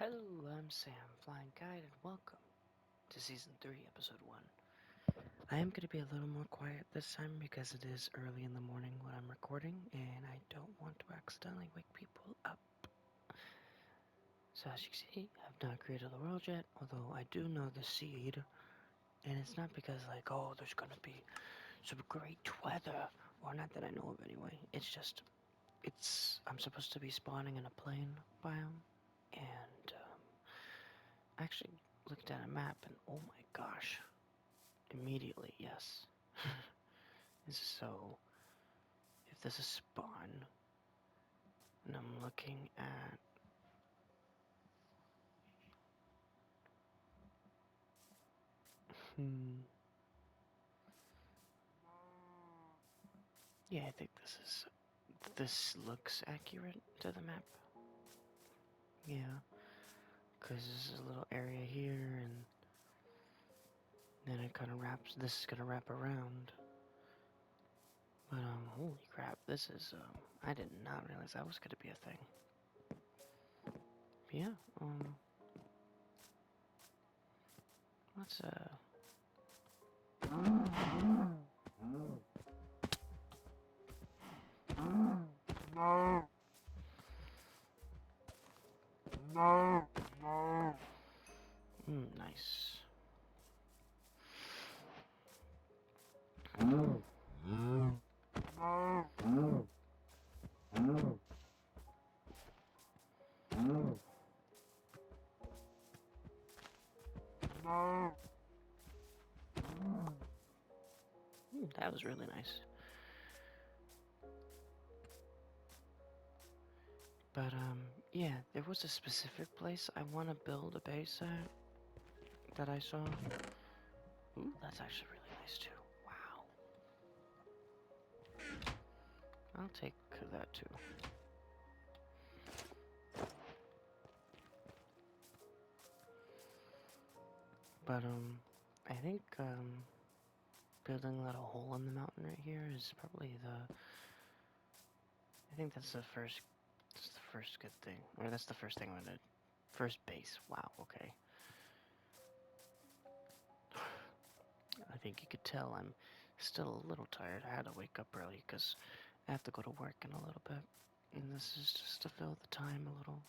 Hello, I'm Sam, Flying Guide, and welcome to Season 3, Episode 1. I am going to be a little more quiet this time because it is early in the morning when I'm recording, and I don't want to accidentally wake people up. So as you can see, I've not created the world yet, although I do know the seed, and it's not because oh, there's going to be some great weather, or not that I know of anyway. It's just, I'm supposed to be spawning in a plain biome, and I actually looked at a map and oh my gosh, immediately, yes. So, if this is spawn, and I'm looking at... Yeah, I think this looks accurate to the map. Yeah, because this is a little area here, and then it kind of this is gonna wrap around. But, holy crap, this is, I did not realize that was gonna be a thing. Yeah, let's, No! No! No! Nice. No! No! No! No! No! No! No! That was really nice. But, yeah, there was a specific place I want to build a base at that I saw. Ooh, that's actually really nice too. Wow. I'll take that too. But, I think, building a little hole in the mountain right here is probably I think that's the first good thing. Or that's the first thing I'm gonna... First base. Wow, okay. I think you could tell I'm still a little tired. I had to wake up early because I have to go to work in a little bit. And this is just to fill the time a little.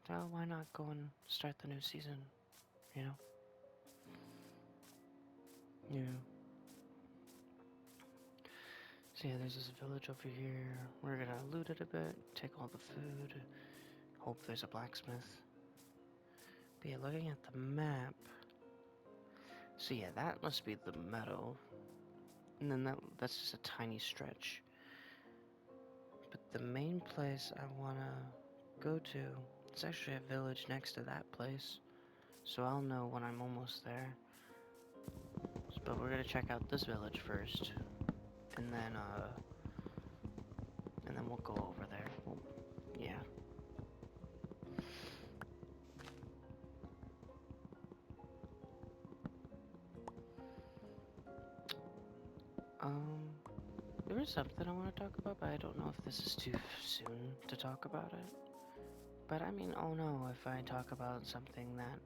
So why not go and start the new season, you know? Yeah. So yeah, there's this village over here. We're gonna loot it a bit, take all the food, hope there's a blacksmith. But yeah, looking at the map... So yeah, that must be the meadow. And then that's just a tiny stretch. But the main place I wanna go to, it's actually a village next to that place. So I'll know when I'm almost there. But we're gonna check out this village first. And then we'll go over there. Well, yeah. There is something I want to talk about, but I don't know if this is too soon to talk about it. But I mean, oh no, if I talk about something that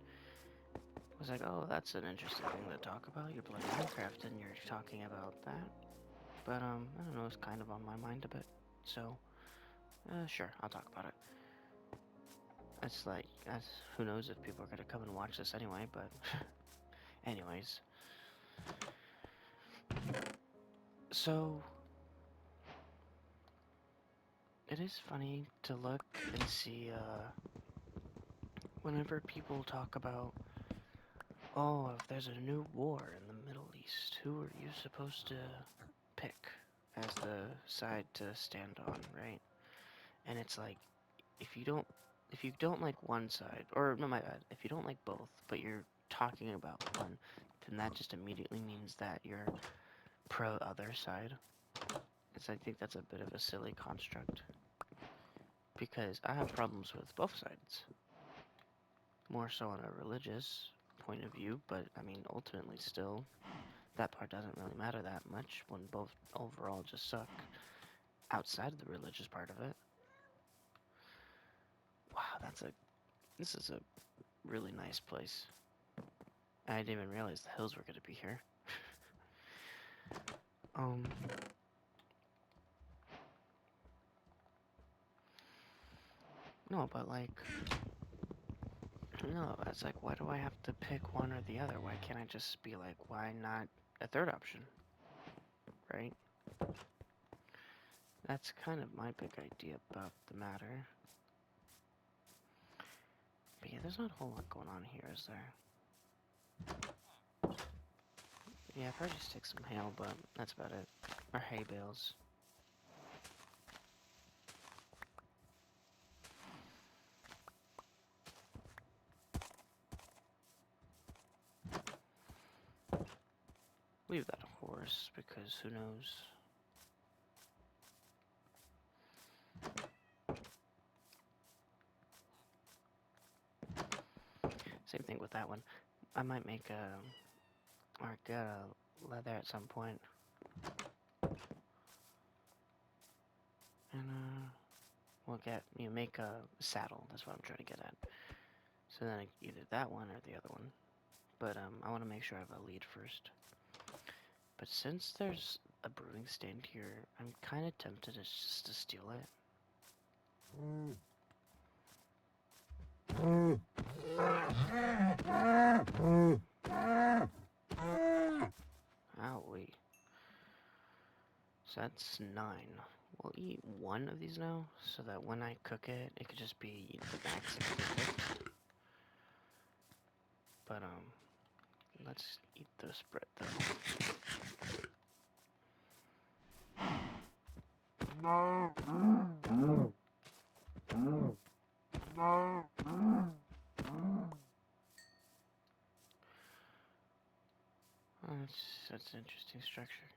was like, oh, that's an interesting thing to talk about. You're playing Minecraft and you're talking about that. But, I don't know, it's kind of on my mind a bit. So, sure, I'll talk about it. It's like, who knows if people are gonna come and watch this anyway, but... Anyways. So... It is funny to look and see, whenever people talk about, oh, if there's a new war in the Middle East, who are you supposed to pick as the side to stand on, right? And it's like, if you don't like one side, or no, my bad, if you don't like both, but you're talking about one, then that just immediately means that you're pro other side. I think that's a bit of a silly construct, because I have problems with both sides. More so on a religious point of view, but I mean, ultimately still, that part doesn't really matter that much when both overall just suck outside of the religious part of it. Wow, that's a This is a really nice place. I didn't even realize the hills were gonna be here. Um, no, but like, no, it's like, why do I have to pick one or the other? Why can't I just be like, why not a third option? Right? That's kind of my big idea about the matter. But yeah, there's not a whole lot going on here, is there? Yeah, probably just take some hail, but that's about it. Or hay bales. Leave that horse, because who knows? Same thing with that one. I might make a, or get a leather at some point. And, we'll make a saddle, that's what I'm trying to get at. So then either that one or the other one. But, I want to make sure I have a lead first. But since there's a brewing stand here, I'm kind of tempted just to steal it. Owie. So that's 9. We'll eat one of these now, so that when I cook it, it could just be the max it can cook. But, let's eat this bread, though. Oh, that's an interesting structure.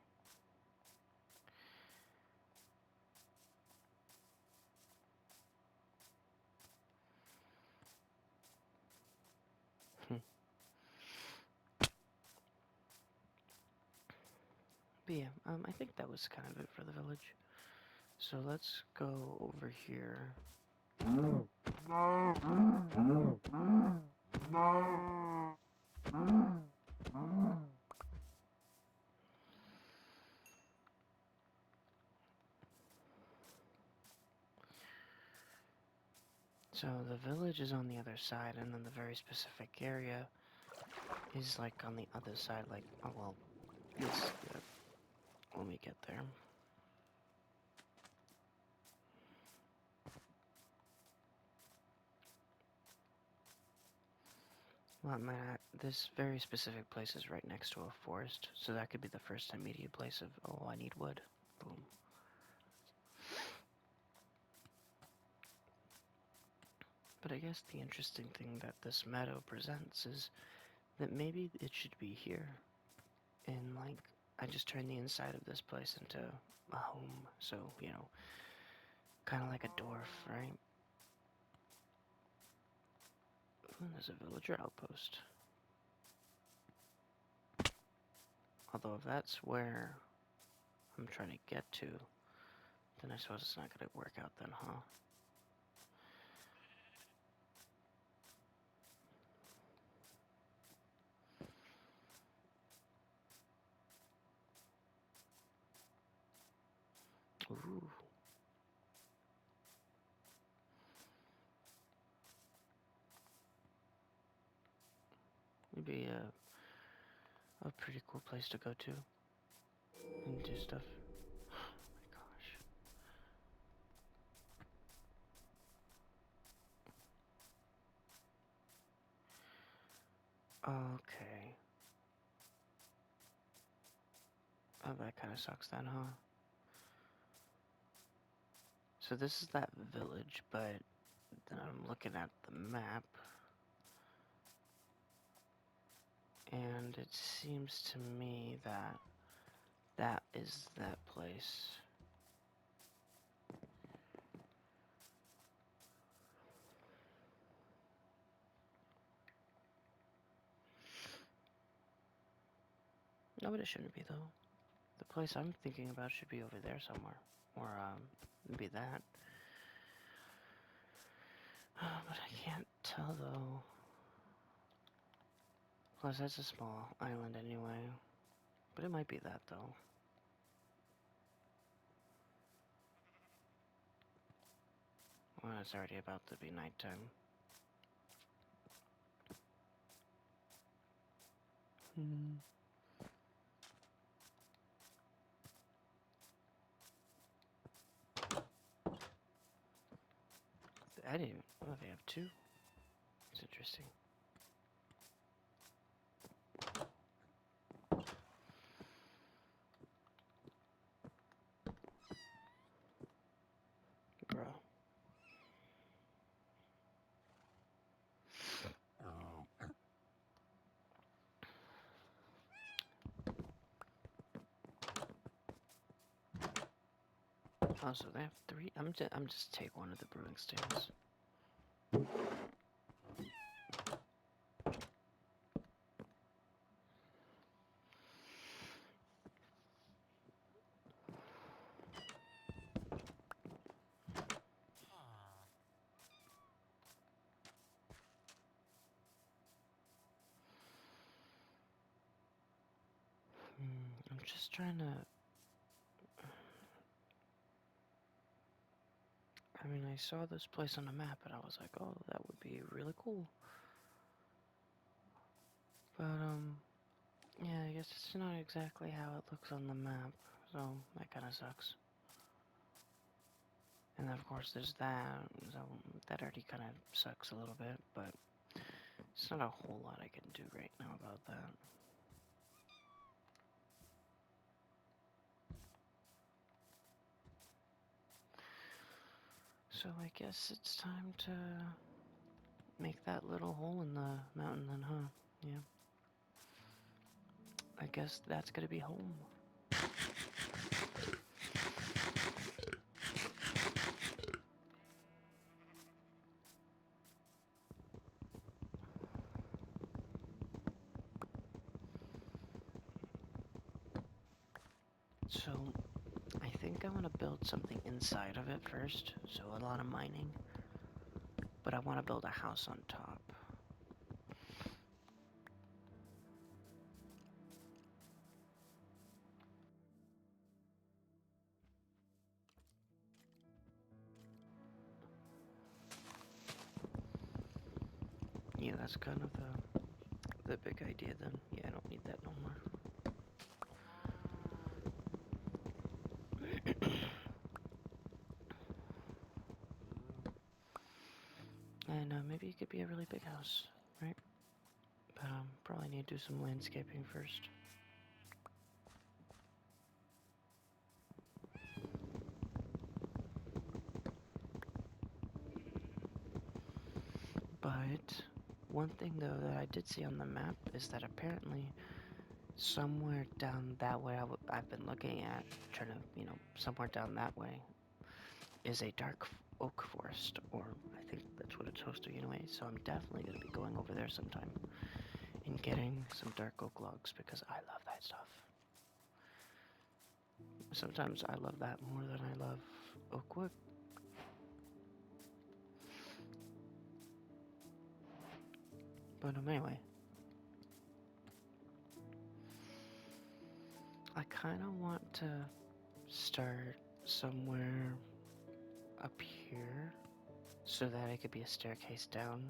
But yeah, I think that was kind of it for the village. So let's go over here. So the village is on the other side, and then the very specific area is like on the other side, like, oh well, this, when we get there. Well, this very specific place is right next to a forest, so that could be the first immediate place of, oh, I need wood. Boom. But I guess the interesting thing that this meadow presents is that maybe it should be here. And, like, I just turned the inside of this place into a home, so, you know, kind of like a dwarf, right? Ooh, there's a villager outpost. Although if that's where I'm trying to get to, then I suppose it's not going to work out then, huh? Ooh. Maybe a pretty cool place to go to and do stuff. Oh my gosh. Okay. Oh, that kind of sucks then, huh? So this is that village, but then I'm looking at the map, and it seems to me that that is that place. No, but it shouldn't be, though. The place I'm thinking about should be over there somewhere. Or, maybe that. But I can't tell Although... Plus, that's a small island anyway. But it might be that, though. Well, it's already about to be nighttime. I didn't even... Oh, they have two. It's interesting. Bro. Oh, so they have three? I'm just take one of the brewing stands. I'm just trying to... I mean, I saw this place on the map and I was like, oh, that would be really cool. But, yeah, I guess it's not exactly how it looks on the map, so that kind of sucks. And of course there's that, so that already kind of sucks a little bit, but it's not a whole lot I can do right now about that. So I guess it's time to make that little hole in the mountain then, huh? Yeah. I guess that's gonna be home. So, I think I want to build something inside of it first, so a lot of mining. But I want to build a house on top. Yeah, that's kind of the big idea then. Yeah, I don't need that no more. And maybe it could be a really big house, right? But probably need to do some landscaping first. But one thing though that I did see on the map is that apparently somewhere down that way I've been looking at, trying to, somewhere down that way is a dark oak forest, or I think that's what it's supposed to be anyway, so I'm definitely going to be going over there sometime and getting some dark oak logs because I love that stuff. Sometimes I love that more than I love oak wood. But anyway, I kind of want to start somewhere up here so that it could be a staircase down.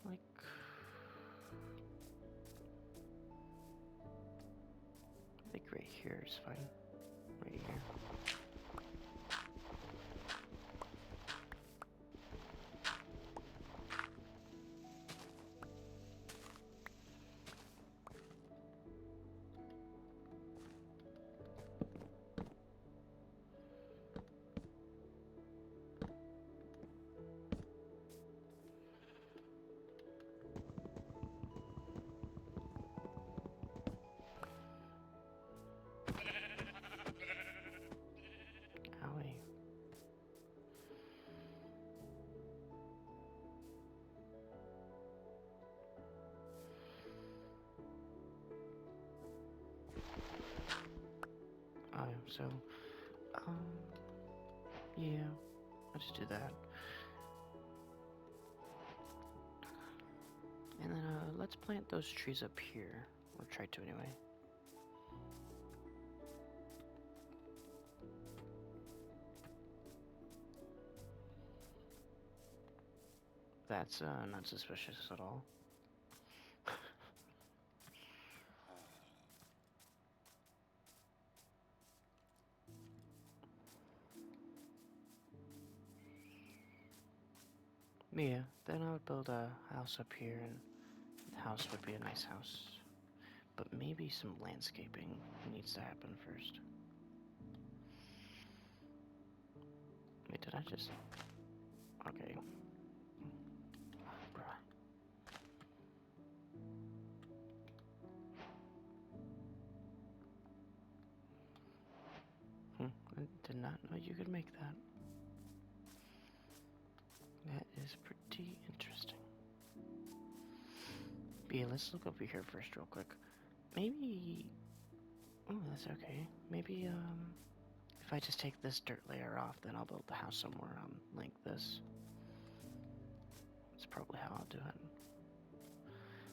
Like, I think right here is fine. Right here. So, um, yeah, I'll just do that. And then, let's plant those trees up here. Or try to anyway. That's, not suspicious at all. Yeah, then I would build a house up here, and the house would be a nice house. But maybe some landscaping needs to happen first. Wait, did I just... Okay. Bruh. I did not know you could make that. That is pretty interesting. But yeah, let's look over here first real quick. Maybe... Oh, that's okay. Maybe, if I just take this dirt layer off, then I'll build the house somewhere like this. That's probably how I'll do it.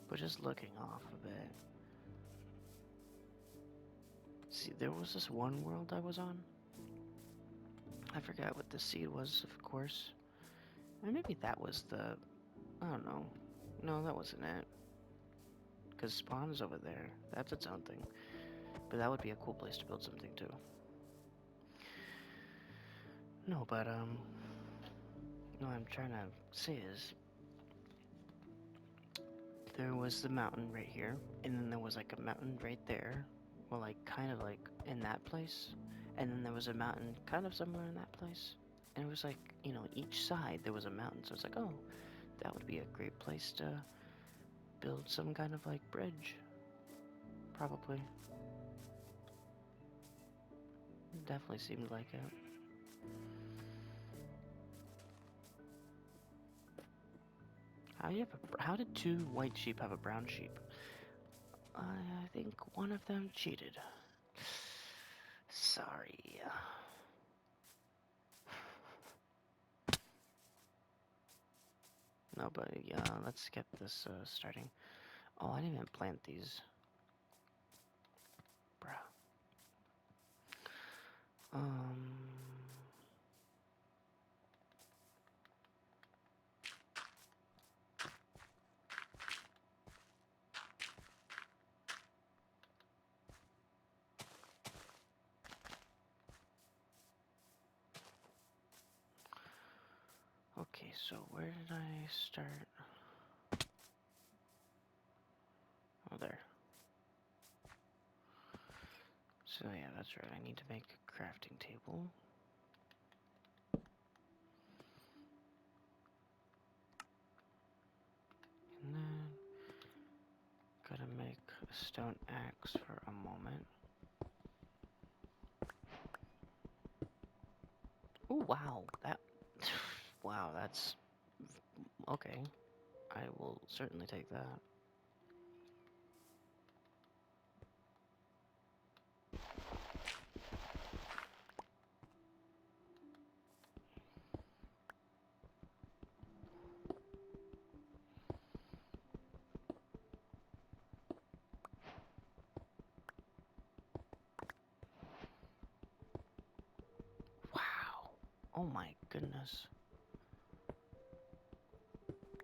But just looking off a bit. See, there was this one world I was on. I forgot what the seed was, of course. Or maybe that was the... I don't know. No, that wasn't it. Because spawn is over there. That's its own thing. But that would be a cool place to build something too. No, but what I'm trying to say is, there was the mountain right here, and then there was like a mountain right there, well, like kind of like in that place, and then there was a mountain kind of somewhere in that place, and it was like, you know, each side there was a mountain, so it's like, oh, that would be a great place to build some kind of like bridge, probably. It definitely seemed like it. How did two white sheep have a brown sheep? I think one of them cheated. Sorry. No, but yeah, let's get this starting. Oh, I didn't even plant these. Bruh. Okay, so where did I start? Oh, there. So yeah, that's right, I need to make a crafting table. And then, gotta make a stone axe for a moment. Oh, wow, wow, that's, okay. I will certainly take that. Wow. Oh my goodness.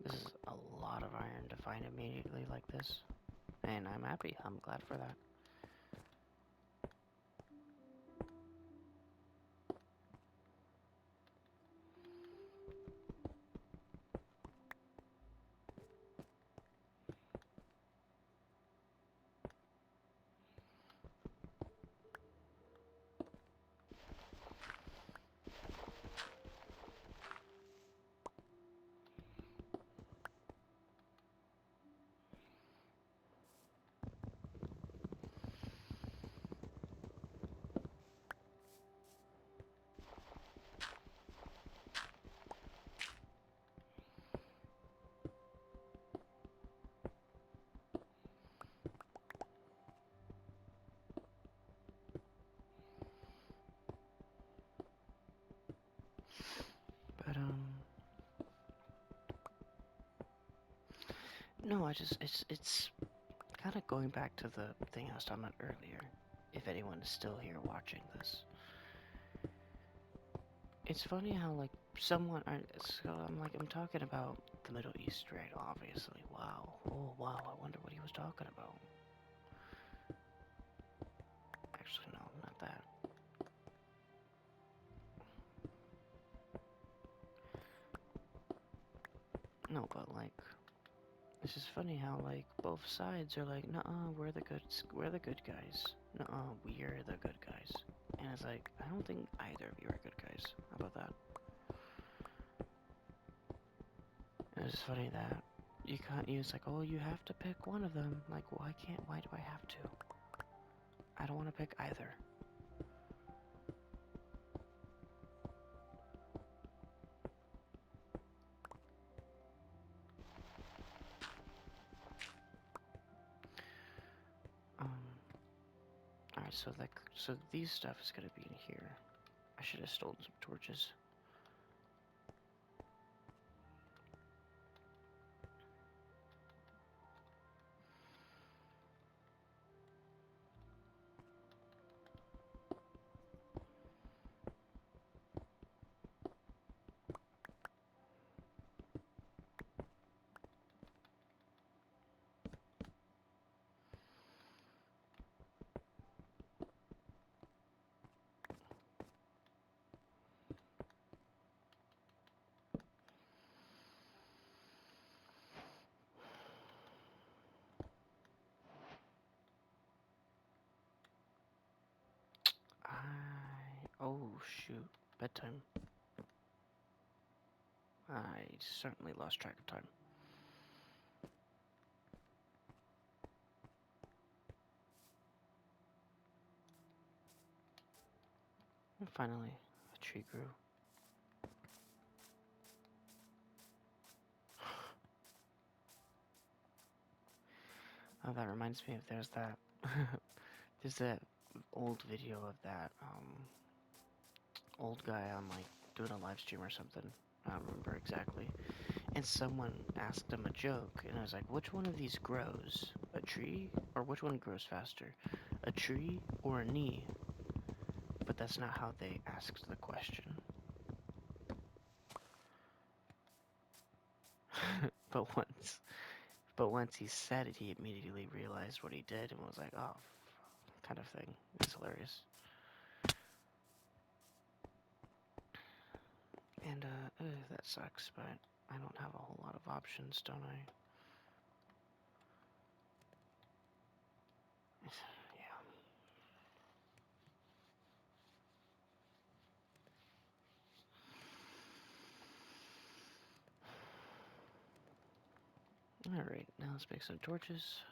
This is a lot of iron to find immediately like this. And I'm happy. I'm glad for that. No, it's kind of going back to the thing I was talking about earlier. If anyone is still here watching this, it's funny how like someone. So I'm talking about the Middle East, right? Obviously, wow. Oh wow, I wonder what he was talking about. Actually, no, not that. No, but like, it's just funny how like both sides are like, "Nuh-uh, we're the good guys. Nuh-uh, we're the good guys." And it's like, I don't think either of you are good guys. How about that? And it's funny that you can't use like, oh, you have to pick one of them. Like, why can't? Why do I have to? I don't want to pick either. Um. All right, so these stuff is gonna be in here. I should have stolen some torches. Oh shoot, bedtime. I certainly lost track of time. And finally, a tree grew. Oh, that reminds me of there's that old video of that old guy on like doing a live stream or something. I don't remember exactly. And someone asked him a joke, and I was like, which one of these grows? A tree? Or which one grows faster? A tree or a knee? But that's not how they asked the question. But once he said it, he immediately realized what he did and was like, oh, kind of thing. It's hilarious. And, that sucks, but I don't have a whole lot of options, don't I? Yeah. Alright, now let's make some torches.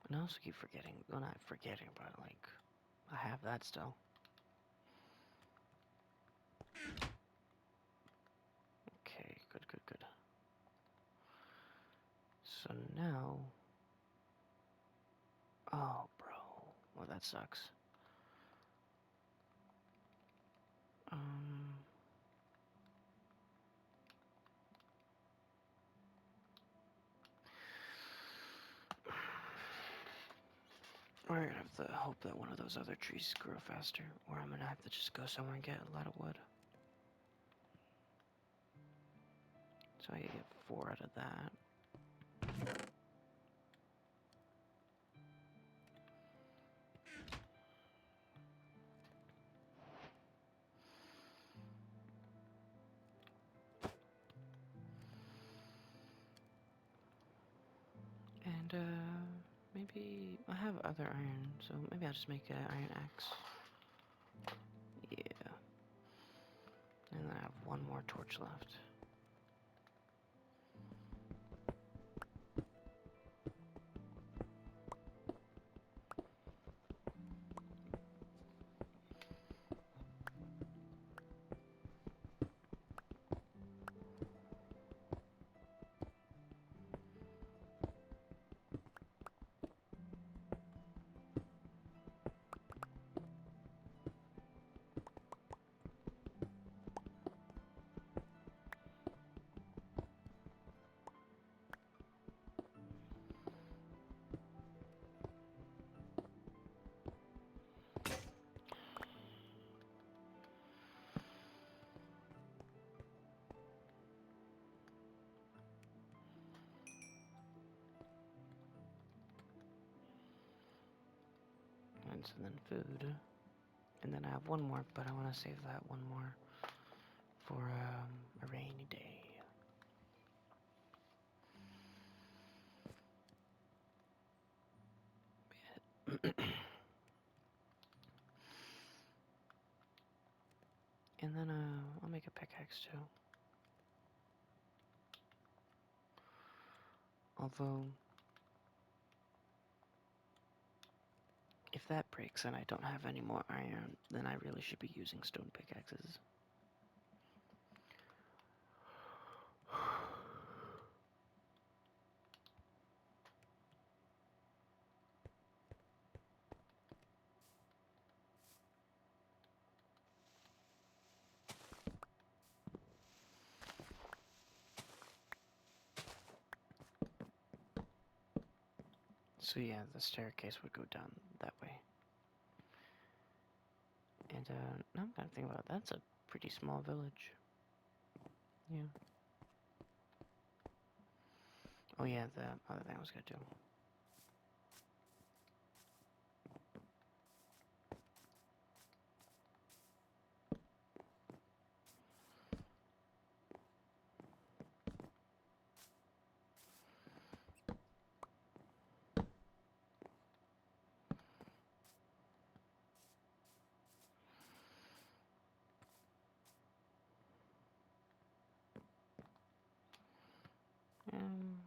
And I also keep forgetting, well, not forgetting, but like, I have that still. Okay, good, good, good. So now... Oh, bro. Well, that sucks. Um... We're gonna have to hope that one of those other trees grow faster, or I'm gonna have to just go somewhere and get a lot of wood. So I can get 4 out of that. And, maybe I have other iron, so maybe I'll just make an iron axe. Yeah. And then I have one more torch left. ingredients and then food. And then I have one more, but I want to save that one more for a rainy day. And then I'll make a pickaxe too. Although, if that breaks and I don't have any more iron, then I really should be using stone pickaxes. So yeah, the staircase would go down that way. And now I'm kind of thinking about it, that's a pretty small village. Yeah. Oh yeah, the other thing I was gonna do. Um,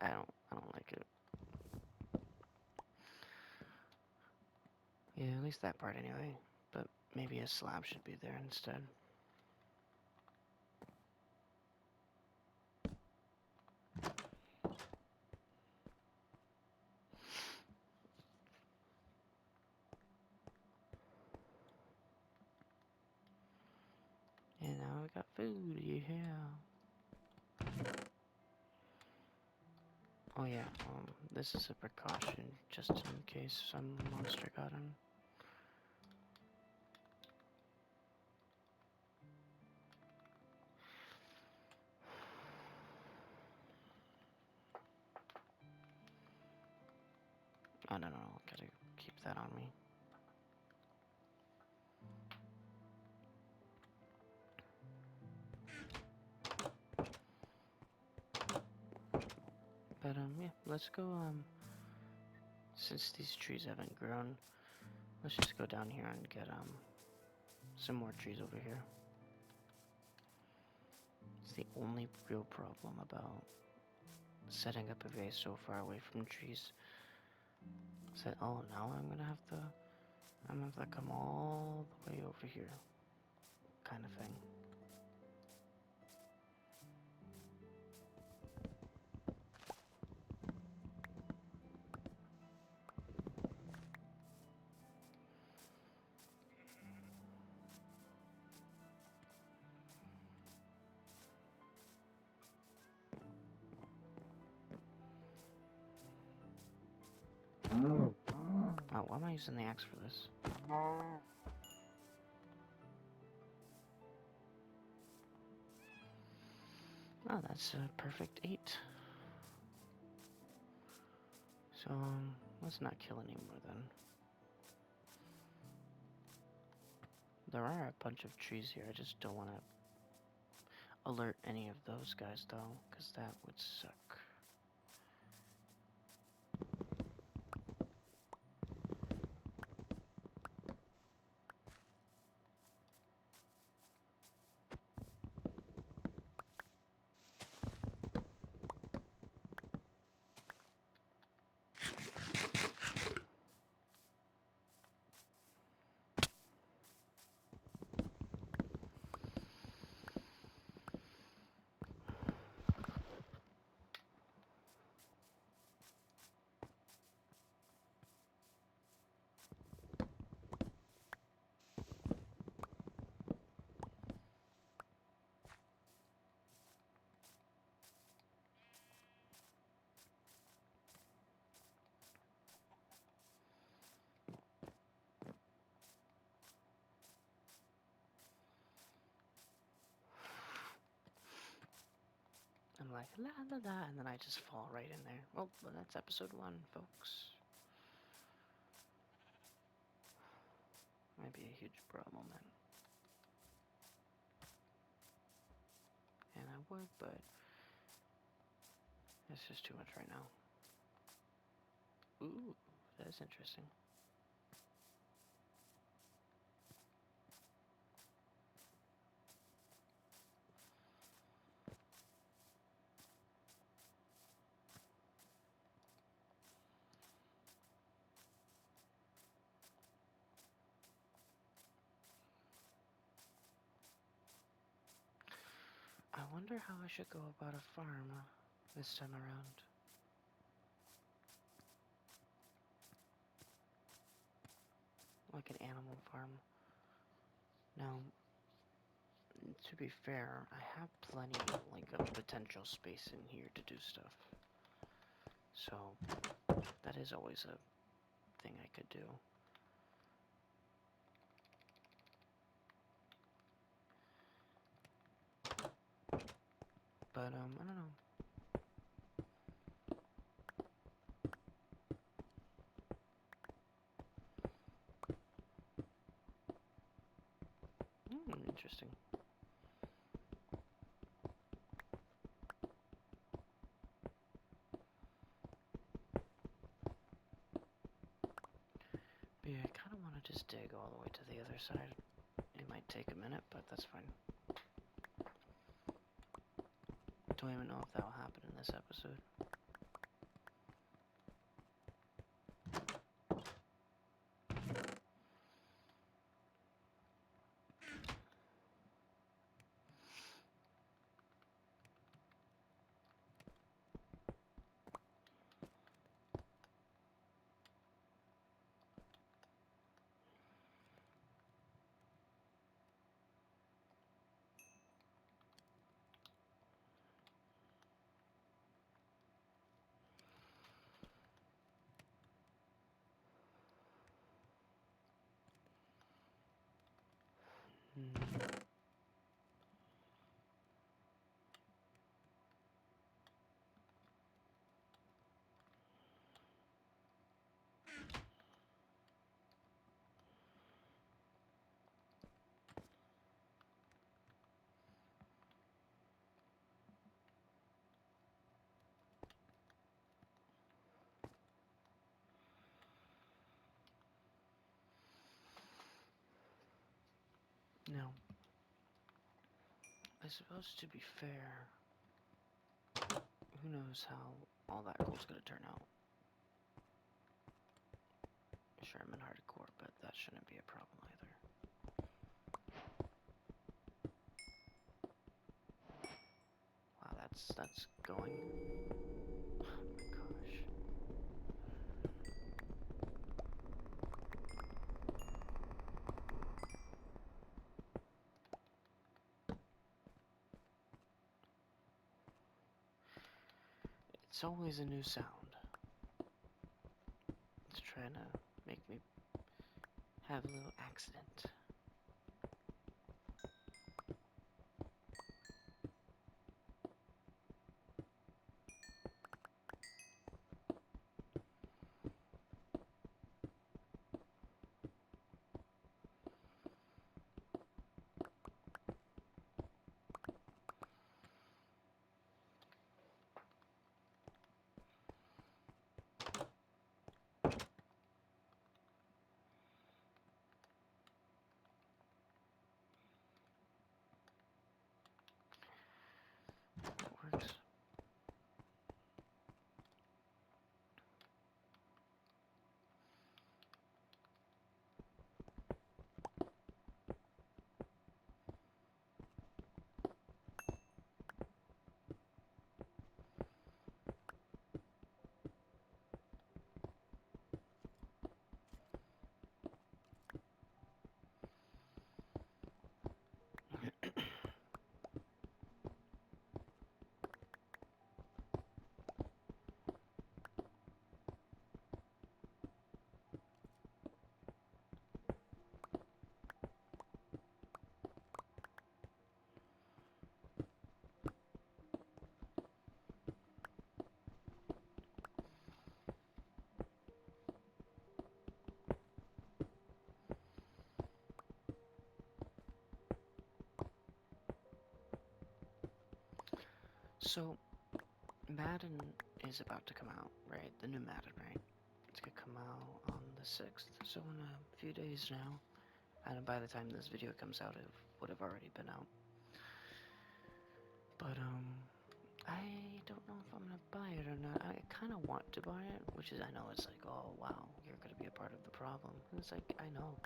I don't like it. Yeah, at least that part anyway. But maybe a slab should be there instead. And now we got food, yeah. Oh yeah, this is a precaution just in case some monster got in. I don't know, gotta keep that on me. But yeah, let's go, since these trees haven't grown, let's just go down here and get, some more trees over here. It's the only real problem about setting up a vase so far away from trees. Is that, oh, now I'm gonna have to come all the way over here, kind of thing. Oh, why am I using the axe for this? Oh, that's a perfect 8. So, let's not kill anymore then. There are a bunch of trees here, I just don't want to alert any of those guys though, because that would suck. I'm like, la la la, and then I just fall right in there. Well, that's episode 1, folks. Might be a huge bro moment. And I would, but it's just too much right now. Ooh, that's interesting. I wonder how I should go about a farm this time around. Like an animal farm. Now, to be fair, I have plenty, like, of potential space in here to do stuff. So, that is always a thing I could do. But, I don't know. Interesting. But yeah, I kind of want to just dig all the way to the other side. It might take a minute, but that's fine. Don't even know if that'll happen in this episode. Now, I suppose to be fair, who knows how all that gold's gonna turn out. Sure, I'm in hardcore, but that shouldn't be a problem either. Wow, that's going. Oh my gosh. It's always a new sound. It's trying to make me have a little accident. So, Madden is about to come out, right? The new Madden, right? It's gonna come out on the 6th, so in a few days now. And by the time this video comes out, it would have already been out. But, I don't know if I'm gonna buy it or not. I kind of want to buy it, which is, I know it's like, oh wow, you're gonna be a part of the problem. And it's like, I know.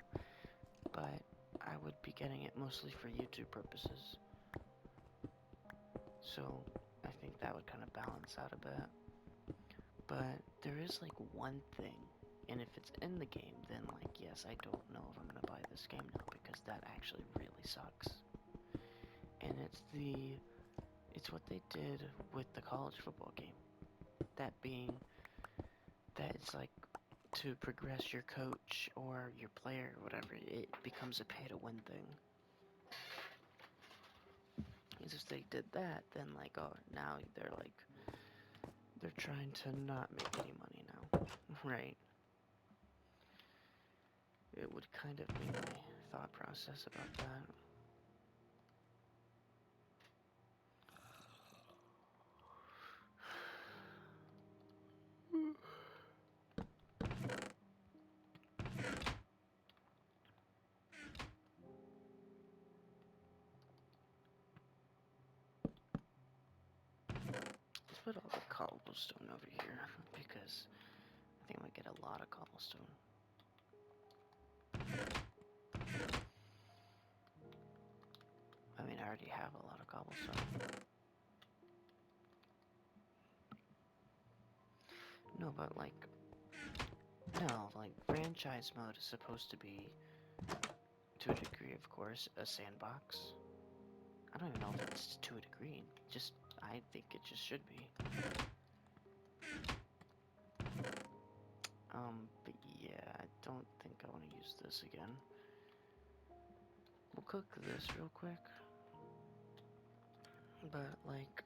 But I would be getting it mostly for YouTube purposes. So, I think that would kind of balance out a bit. But there is like one thing, and if it's in the game, then like, yes, I don't know if I'm gonna buy this game now because that actually really sucks. And it's what they did with the college football game. That being that it's like to progress your coach or your player or whatever, it becomes a pay to win thing. Because if they did that, then like, oh, now they're trying to not make any money now, right? It would kind of be my thought process about that. Let's put all the cobblestone over here because I think I might get a lot of cobblestone. I mean, I already have a lot of cobblestone. No, but like, no, like franchise mode is supposed to be, to a degree, of course, a sandbox. I don't even know if it's to a degree. Just, I think it just should be. But yeah, I don't think I want to use this again. We'll cook this real quick. But like,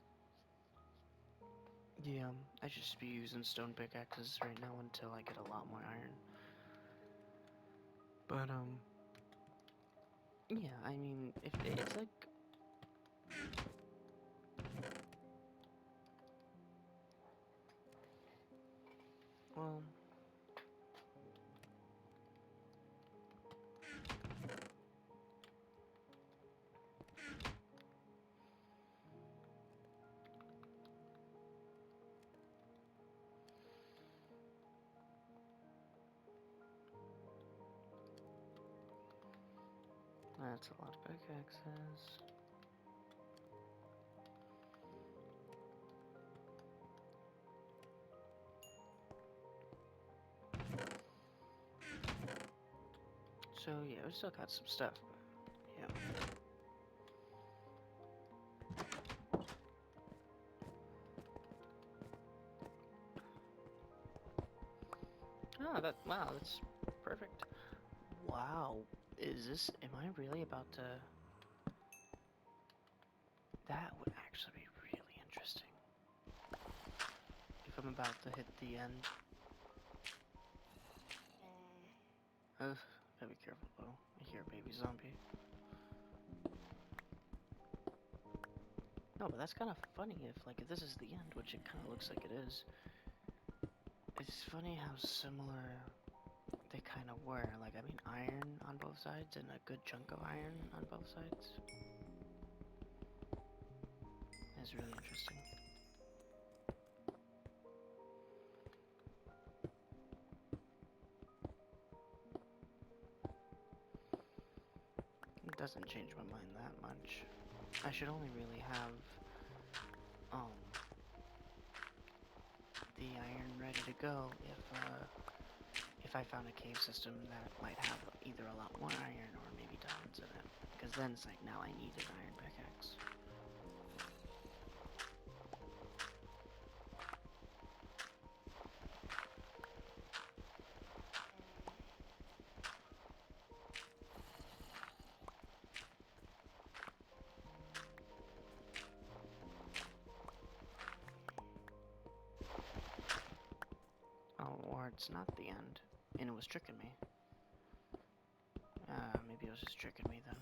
yeah, I should just be using stone pickaxes right now until I get a lot more iron. But yeah, I mean, if it's like, well, that's a lot of pickaxes. So yeah, we still got some stuff, but yeah. Oh, wow, that's perfect. Wow, am I really about to... That would actually be really interesting. If I'm about to hit the end. Gotta be careful though. I hear a baby zombie. No, but that's kind of funny if this is the end, which it kind of looks like it is. It's funny how similar they kind of were. Like, I mean, iron on both sides and a good chunk of iron on both sides. It's really interesting. It doesn't change my mind that much. I should only really have, the iron ready to go if I found a cave system that might have either a lot more iron or maybe diamonds in it. Because then it's like, now I need an iron pickaxe. Oh, or it's not the end, and it was tricking me. Maybe it was just tricking me then.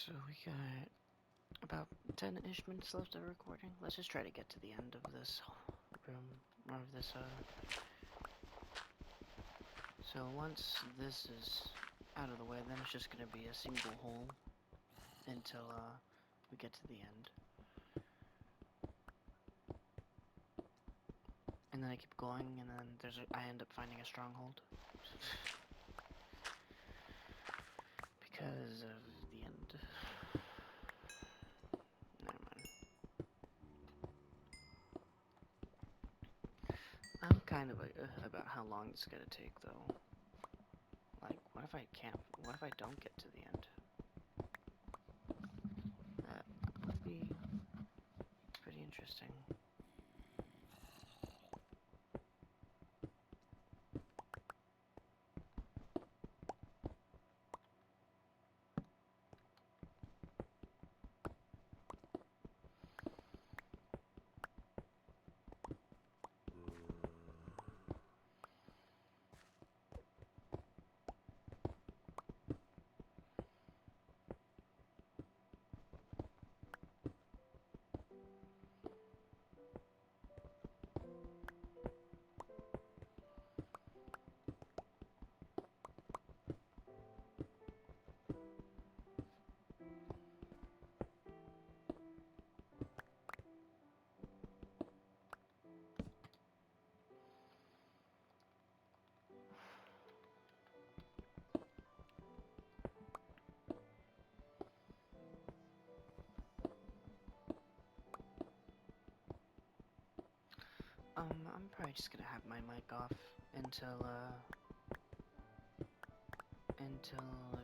So we got about 10-ish minutes left of recording. Let's just try to get to the end of this room, or of this, So once this is out of the way, then it's just gonna be a single hole until, we get to the end. And then I keep going, and then I end up finding a stronghold. Because of the end. Never mind. I'm kind of about how long it's gonna take, though. Like, what if I can't? What if I don't get to the end? That would be pretty interesting. I'm probably just gonna have my mic off until the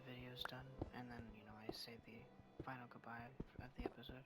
video's done, and then, you know, I say the final goodbye of the episode.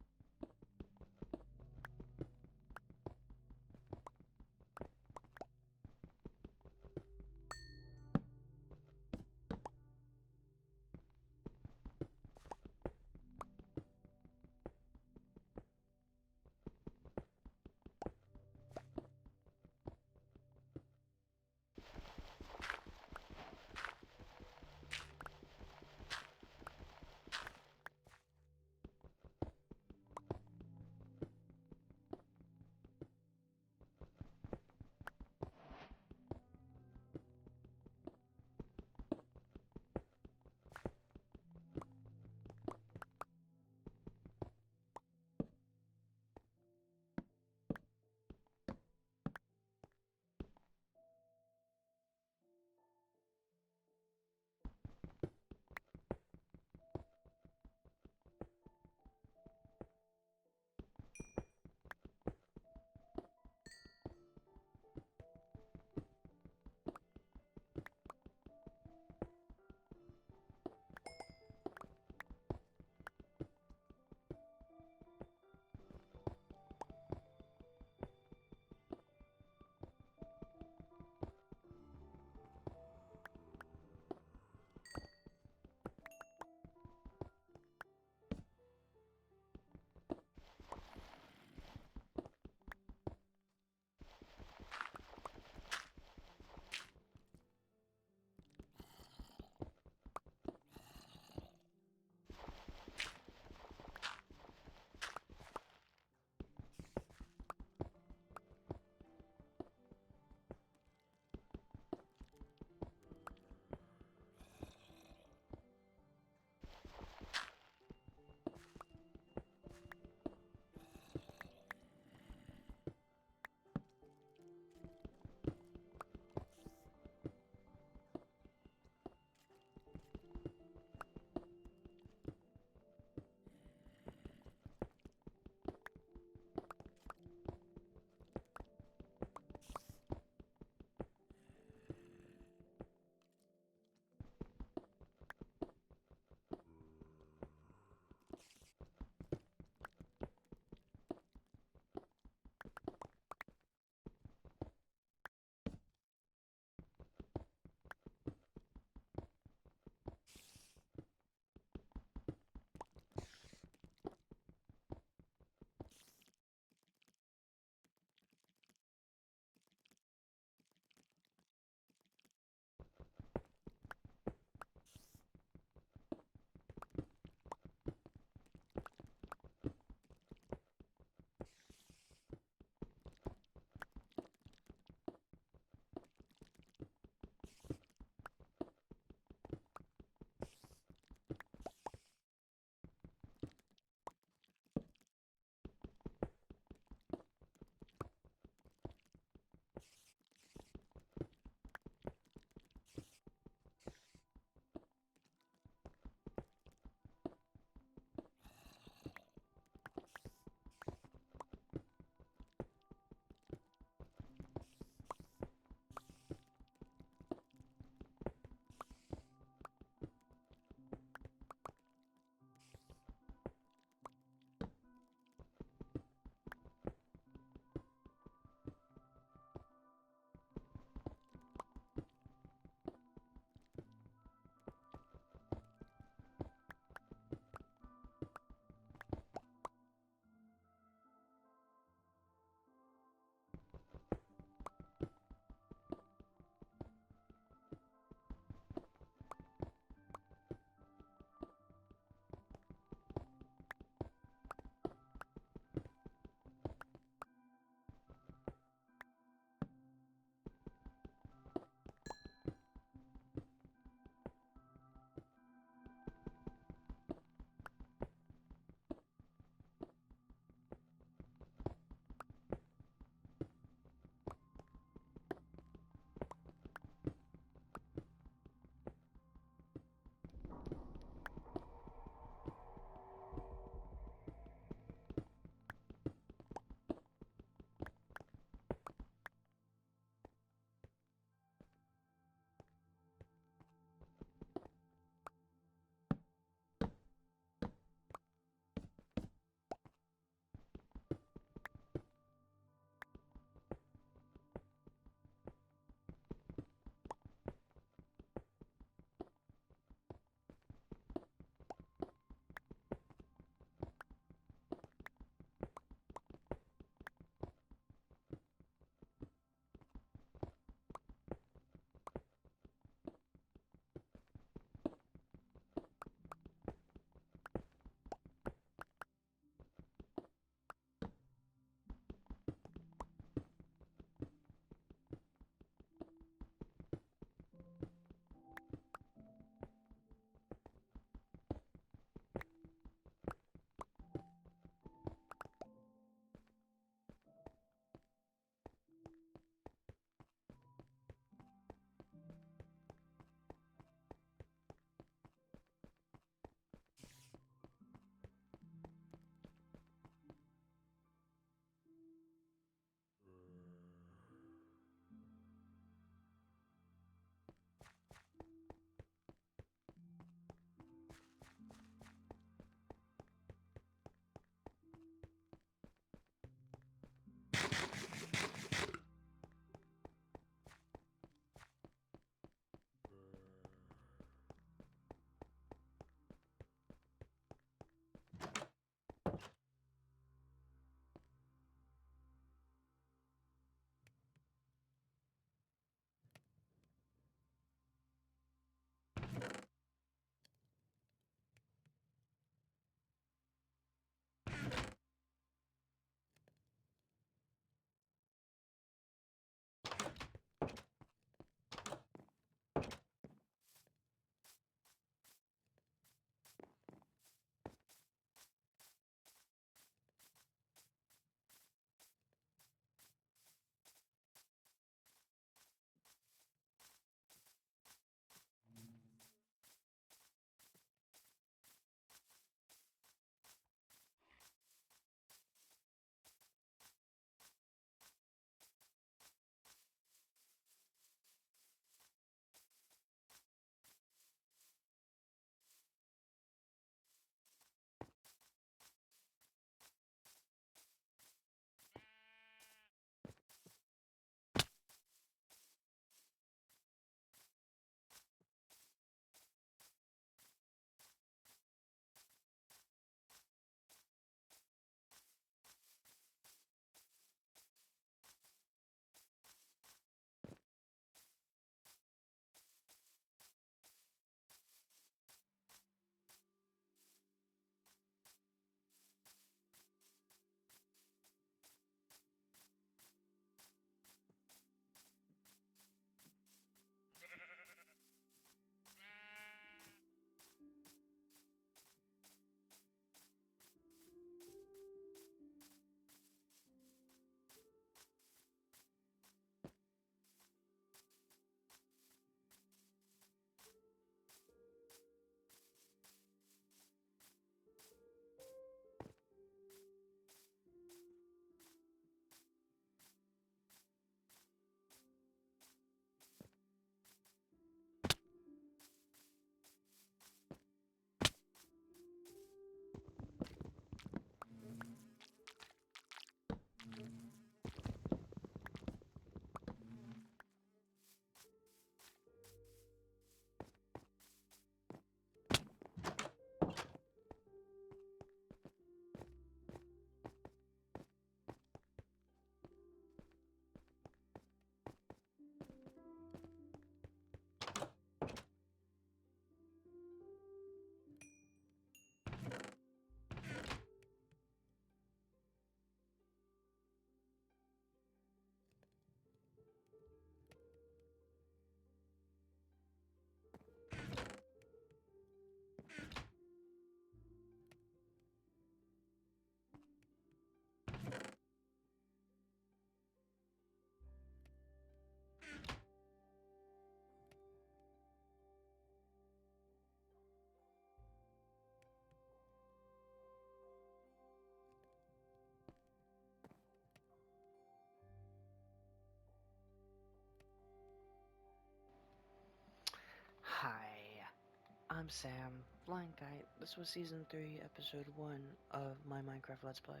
I'm Sam, Blind Kite. This was Season 3, Episode 1 of my Minecraft Let's Play.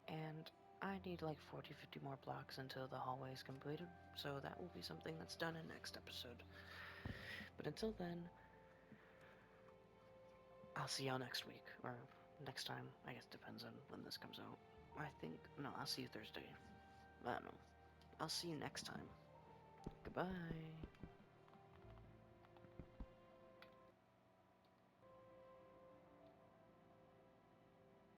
And I need like 40-50 more blocks until the hallway is completed, so that will be something that's done in next episode. But until then, I'll see y'all next week, or next time. I guess depends on when this comes out. No, I'll see you Thursday. I don't know. I'll see you next time. Goodbye.